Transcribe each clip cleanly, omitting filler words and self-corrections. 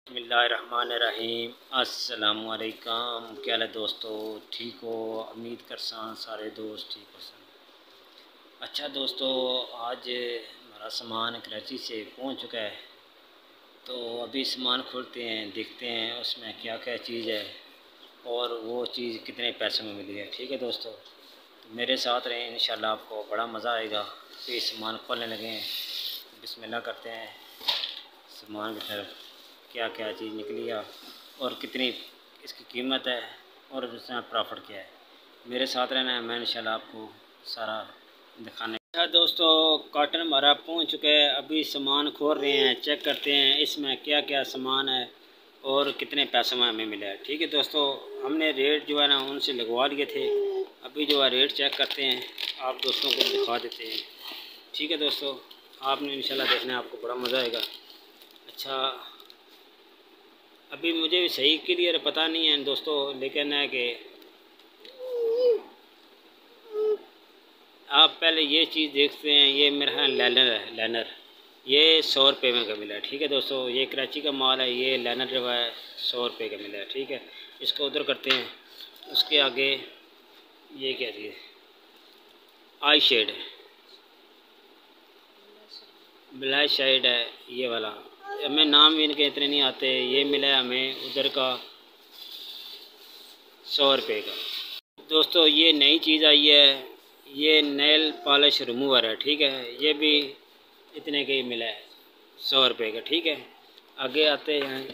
बिस्मिल्लाहिर्रहमानिर्रहीम। अस्सलामुअलैकुम। क्या हाल है दोस्तों, ठीक हो? उम्मीद करसान सारे दोस्त ठीक हो सन। अच्छा दोस्तों, आज हमारा सामान कराची से पहुंच चुका है, तो अभी सामान खोलते हैं, देखते हैं उसमें क्या क्या चीज़ है और वो चीज़ कितने पैसों में मिली है। ठीक है दोस्तों, तो मेरे साथ रहें, इंशाल्लाह आपको बड़ा मज़ा आएगा। तो ये सामान खोलने लगे हैं, बिस्मिल्लाह करते हैं। सामान की तरफ क्या क्या चीज़ निकली है और कितनी इसकी कीमत है और उसमें प्रॉफिट क्या है। मेरे साथ रहना है, मैं इंशाल्लाह आपको सारा दिखाने। अच्छा दोस्तों, कॉटन हमारा पहुंच चुका है। अभी सामान खोल रहे हैं, चेक करते हैं इसमें क्या क्या सामान है और कितने पैसों में हमें मिला है। ठीक है दोस्तों, हमने रेट जो है ना उनसे लगवा लिए थे। अभी जो है रेट चेक करते हैं, आप दोस्तों को दिखा देते हैं। ठीक है दोस्तों, आपने इंशाल्लाह देखना है, आपको बड़ा मज़ा आएगा। अच्छा, अभी मुझे भी सही क्लियर पता नहीं है दोस्तों, लेकिन है कि आप पहले ये चीज़ देखते हैं। ये मेरा लाइनर है, लाइनर ये 100 रुपये में का मिला है। ठीक है दोस्तों, ये कराची का माल है। ये लाइनर जो है 100 रुपये का मिला है। ठीक है, इसको उधर करते हैं। उसके आगे ये क्या चीज़, आई शेड है, ब्लैक शेड है ये वाला। हमें नाम भी इनके इतने नहीं आते। ये मिला है हमें उधर का 100 रुपये का। दोस्तों ये नई चीज़ आई है, ये नेल पॉलिश रिमूवर है। ठीक है, ये भी इतने का ही मिला है, 100 रुपये का। ठीक है, आगे आते हैं।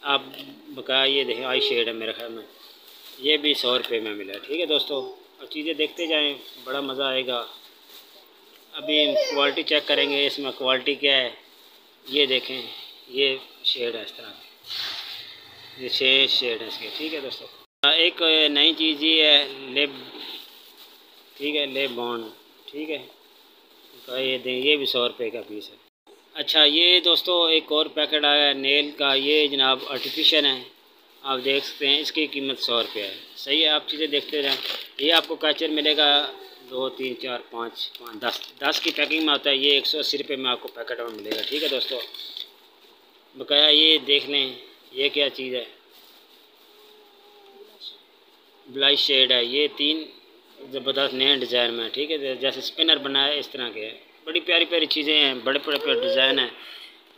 आप बकाया ये देखें, आई शेड है मेरे ख्याल में, ये भी 100 रुपये में मिला है। ठीक है दोस्तों, और चीज़ें देखते जाएं, बड़ा मज़ा आएगा। अभी क्वालिटी चेक करेंगे, इसमें क्वालिटी क्या है। ये देखें, ये शेड है, इस तरह ये शेड है इसके। ठीक है दोस्तों, एक नई चीज़ ये है लेब। ठीक है, लेब बॉन्ड। ठीक है, तो ये दें, ये भी 100 रुपये का पीस है। अच्छा, ये दोस्तों एक और पैकेट आया है नेल का। ये जनाब आर्टिफिशियल है, आप देख सकते हैं। इसकी कीमत 100 रुपये है। सही है, आप चीज़ें देखते रहें। ये आपको कैचर मिलेगा 2 3 4 5 5 10 की पैकिंग में आता है। ये 180 रुपये में आपको पैकेट में मिलेगा। ठीक है दोस्तों, बकाया ये देख लें, ये क्या चीज़ है, ब्लैक शेड है। ये 3 ज़बरदस्त नए डिज़ाइन में। ठीक है, जैसे स्पिनर बनाया इस तरह के बड़ी प्यारी प्यारी चीज़ें हैं, बड़े बड़े प्यारे डिज़ाइन हैं।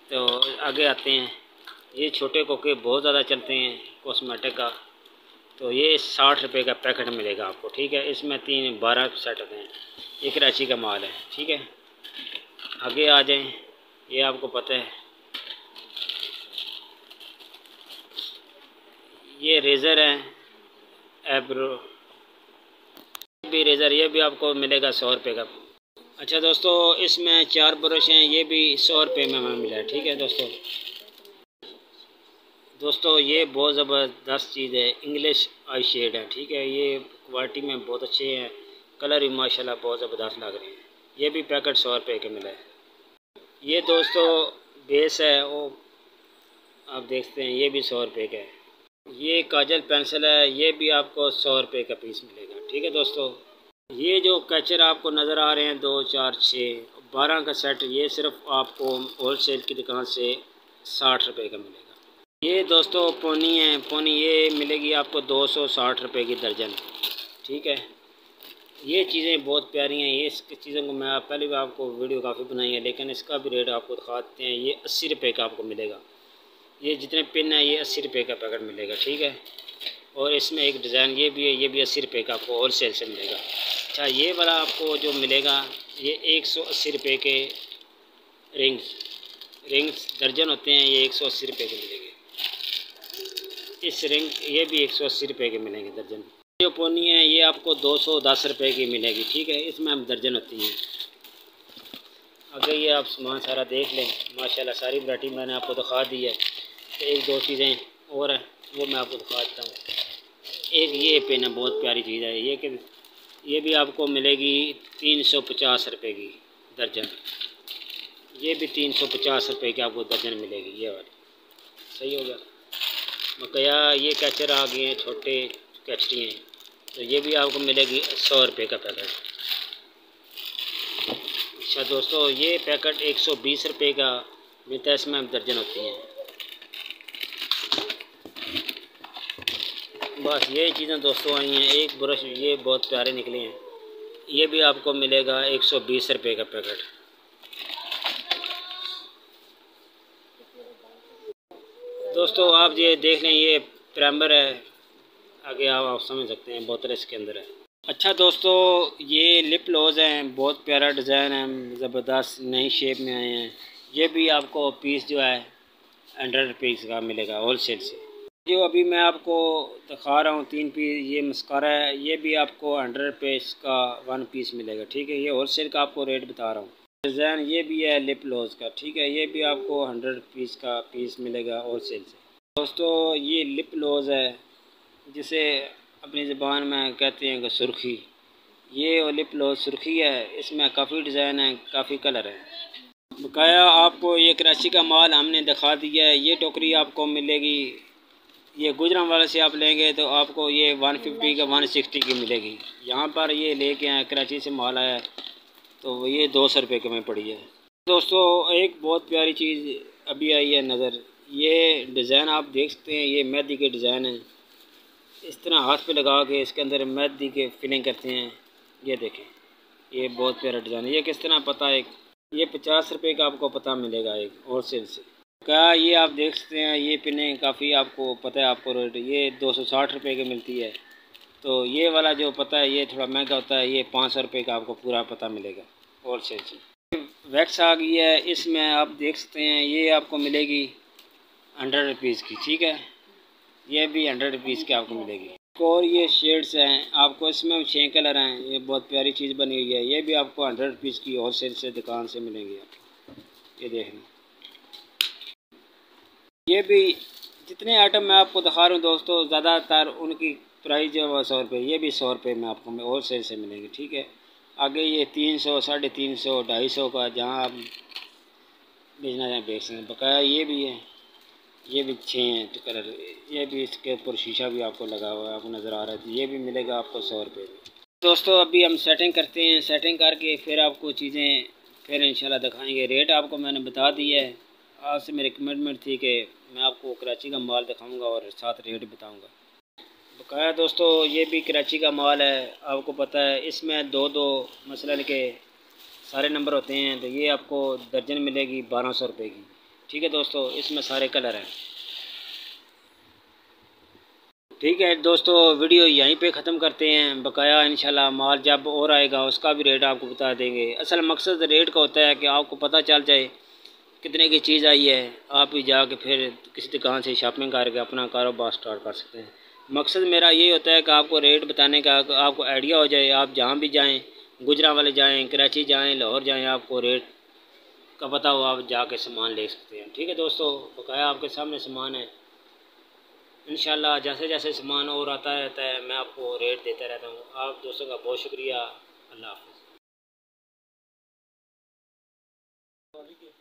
तो आगे आते हैं। ये छोटे कोके बहुत ज़्यादा चलते हैं कॉस्मेटिक का। तो ये 60 रुपये का पैकेट मिलेगा आपको। ठीक है, इसमें 12 सेट हैं। ये कराची का माल है। ठीक है, आगे आ जाएं। ये आपको पता है, ये रेज़र है, एब्रो भी रेज़र, ये भी आपको मिलेगा 100 रुपये का। अच्छा दोस्तों, इसमें 4 ब्रश हैं, ये भी 100 रुपये में हमें मिला है। ठीक है दोस्तों, ये बहुत ज़बरदस्त चीज़ है, इंग्लिश आई शेड है। ठीक है, ये क्वालिटी में बहुत अच्छे हैं, कलर भी माशाल्लाह बहुत ज़बरदस्त लग रहे हैं। ये भी पैकेट 100 रुपये का मिला है। ये दोस्तों बेस है, वो आप देखते हैं, ये भी 100 रुपये का है। ये काजल पेंसिल है, ये भी आपको 100 रुपये का पीस मिलेगा। ठीक है दोस्तों, ये जो कैचर आपको नज़र आ रहे हैं 2 4 6 12 का सेट, ये सिर्फ आपको होल सेल की दुकान से 60 रुपये का मिलेगा। ये दोस्तों पोनी है, पोनी ये मिलेगी आपको 260 रुपये की दर्जन। ठीक है, ये चीज़ें बहुत प्यारी हैं। ये चीज़ों को मैं पहले भी आपको वीडियो काफ़ी बनाई है, लेकिन इसका भी रेट आपको दिखाते हैं। ये 80 रुपये का आपको मिलेगा। ये जितने पिन है, ये 80 रुपये का पैकेट मिलेगा। ठीक है, और इसमें एक डिज़ाइन ये भी है, ये भी 80 रुपये का आपको होल सेल से मिलेगा। अच्छा, ये वाला आपको जो मिलेगा, ये 180 रुपये के रिंग्स दर्जन होते हैं, ये 180 रुपये के मिलेंगे। इस रिंग ये भी 180 रुपये के मिलेंगे दर्जन। जो पोनी है ये आपको 210 रुपये की मिलेगी। ठीक है, इसमें हम दर्जन होती हैं। अगर ये आप सामान सारा देख लें, माशाल्लाह सारी वैरायटी मैंने आपको दिखा दी है। तो 1 2 चीज़ें और हैं, वो मैं आपको दिखा देता हूँ। एक ये पेन है, बहुत प्यारी चीज़ है ये भी आपको मिलेगी 350 रुपये की दर्जन। ये भी 350 रुपये की आपको दर्जन मिलेगी, ये वाली। सही हो गया। बकाया ये कैचर आ गए हैं, छोटे कैचरी हैं, तो ये भी आपको मिलेगी 100 रुपये का पैकेट। अच्छा दोस्तों, ये पैकेट 120 रुपये का मिलता है, इसमें दर्जन होती हैं। बस ये चीज़ें दोस्तों आई हैं। एक ब्रश ये बहुत प्यारे निकले हैं, ये भी आपको मिलेगा 120 रुपये का पैकेट। दोस्तों आप ये देख लें, ये प्राइमर है, आगे आप समझ सकते हैं, बोतल इसके अंदर है। अच्छा दोस्तों, ये लिप ग्लॉस हैं, बहुत प्यारा डिज़ाइन है, ज़बरदस्त नई शेप में आए हैं। ये भी आपको पीस जो है 100 रुपीज़ का मिलेगा होल सेल से। जो अभी मैं आपको दिखा रहा हूँ 3 पीस, ये मस्कारा है, ये भी आपको 100 रुपीज़ का 1 पीस मिलेगा, ठीक है। ये होल सेल का आपको रेट बता रहा हूँ। डिज़ाइन ये भी है लिप ग्लॉस का, ठीक है, ये भी आपको 100 रुपीज़ का पीस मिलेगा होल सेल से। दोस्तों ये लिप ग्लॉस है, जिसे अपनी ज़बान में कहते हैं कि सुर्खी, ये लिप ग्लॉस सुर्खी है। इसमें काफ़ी डिज़ाइन है, काफ़ी कलर है। बकाया आपको ये कराची का माल हमने दिखा दिया है। ये टोकरी आपको मिलेगी, ये गुजरांवाला से आप लेंगे तो आपको ये 150 का 160 की मिलेगी। यहाँ पर ये लेके आए, कराची से माल आया तो ये 200 रुपये के में पड़ी है। दोस्तों एक बहुत प्यारी चीज़ अभी आई है नज़र, ये डिज़ाइन आप देख सकते हैं, ये मेहंदी के डिज़ाइन है। इस तरह हाथ पे लगा के इसके अंदर मेहंदी के फिलिंग करते हैं। ये देखें, ये बहुत प्यारा डिज़ाइन है। ये किस तरह पता है, ये 50 रुपये का आपको पता मिलेगा एक होल सेल से। क्या ये आप देख सकते हैं, ये पिने काफ़ी आपको पता है, आपको रेट ये 260 रुपये की मिलती है। तो ये वाला जो पता है ये थोड़ा महंगा होता है, ये 500 रुपये का आपको पूरा पता मिलेगा होल सेल से। वैक्स आ गई है, इसमें आप देख सकते हैं, ये आपको मिलेगी 100 रुपीज़ की, ठीक है। ये भी 100 रुपीज़ की आपको मिलेगी। और ये शेड्स हैं, आपको इसमें 6 कलर हैं, ये बहुत प्यारी चीज़ बनी हुई है। ये भी आपको 100 रुपीज़ की होल सेल से दुकान से मिलेंगी आपको। ये देख लें, ये भी जितने आइटम मैं आपको दिखा रहा हूँ दोस्तों, ज़्यादातर उनकी प्राइस जो है 100 रुपये, ये भी 100 रुपये में आपको होल सेल से मिलेंगे, ठीक है। आगे ये 300, 350, 250 का जहाँ आप बेचना चाहें बेच सकते हैं। बकाया ये भी है, ये भी 6 हैं तो कलर, ये भी इसके ऊपर शीशा भी आपको लगा हुआ है, आपको नज़र आ रहा है। तो ये भी मिलेगा आपको 100 रुपये में। दोस्तों अभी हम सेटिंग करते हैं, सेटिंग करके फिर आपको चीज़ें फिर इंशाल्लाह दिखाएंगे। रेट आपको मैंने बता दिया है, आपसे मेरी कमिटमेंट थी कि मैं आपको कराची का माल दिखाऊंगा और साथ रेट बताऊंगा। बकाया दोस्तों ये भी कराची का माल है, आपको पता है इसमें दो दो मसलन के सारे नंबर होते हैं। तो ये आपको दर्जन मिलेगी 1200 रुपये की, ठीक है दोस्तों। इसमें सारे कलर हैं, ठीक है दोस्तों। वीडियो यहीं पे ख़त्म करते हैं। बकाया इंशाल्लाह माल जब और आएगा उसका भी रेट आपको बता देंगे। असल मकसद रेट का होता है कि आपको पता चल जाए कितने की चीज़ आई है, आप ही जाके फिर किसी दुकान से शॉपिंग करके अपना कारोबार स्टार्ट कर सकते हैं। मकसद मेरा ये होता है कि आपको रेट बताने का, आपको आइडिया हो जाए, आप जहाँ भी जाएँ, गुजरांवाले जाएँ, कराची जाएँ, लाहौर जाएँ, आपको रेट का पता हो, आप जाके सामान ले सकते हैं, ठीक है दोस्तों। बकाया आपके सामने सामान है, इंशाल्लाह जैसे जैसे सामान और आता रहता है मैं आपको रेट देता रहता हूँ। आप दोस्तों का बहुत शुक्रिया। अल्लाह हाफ़िज़।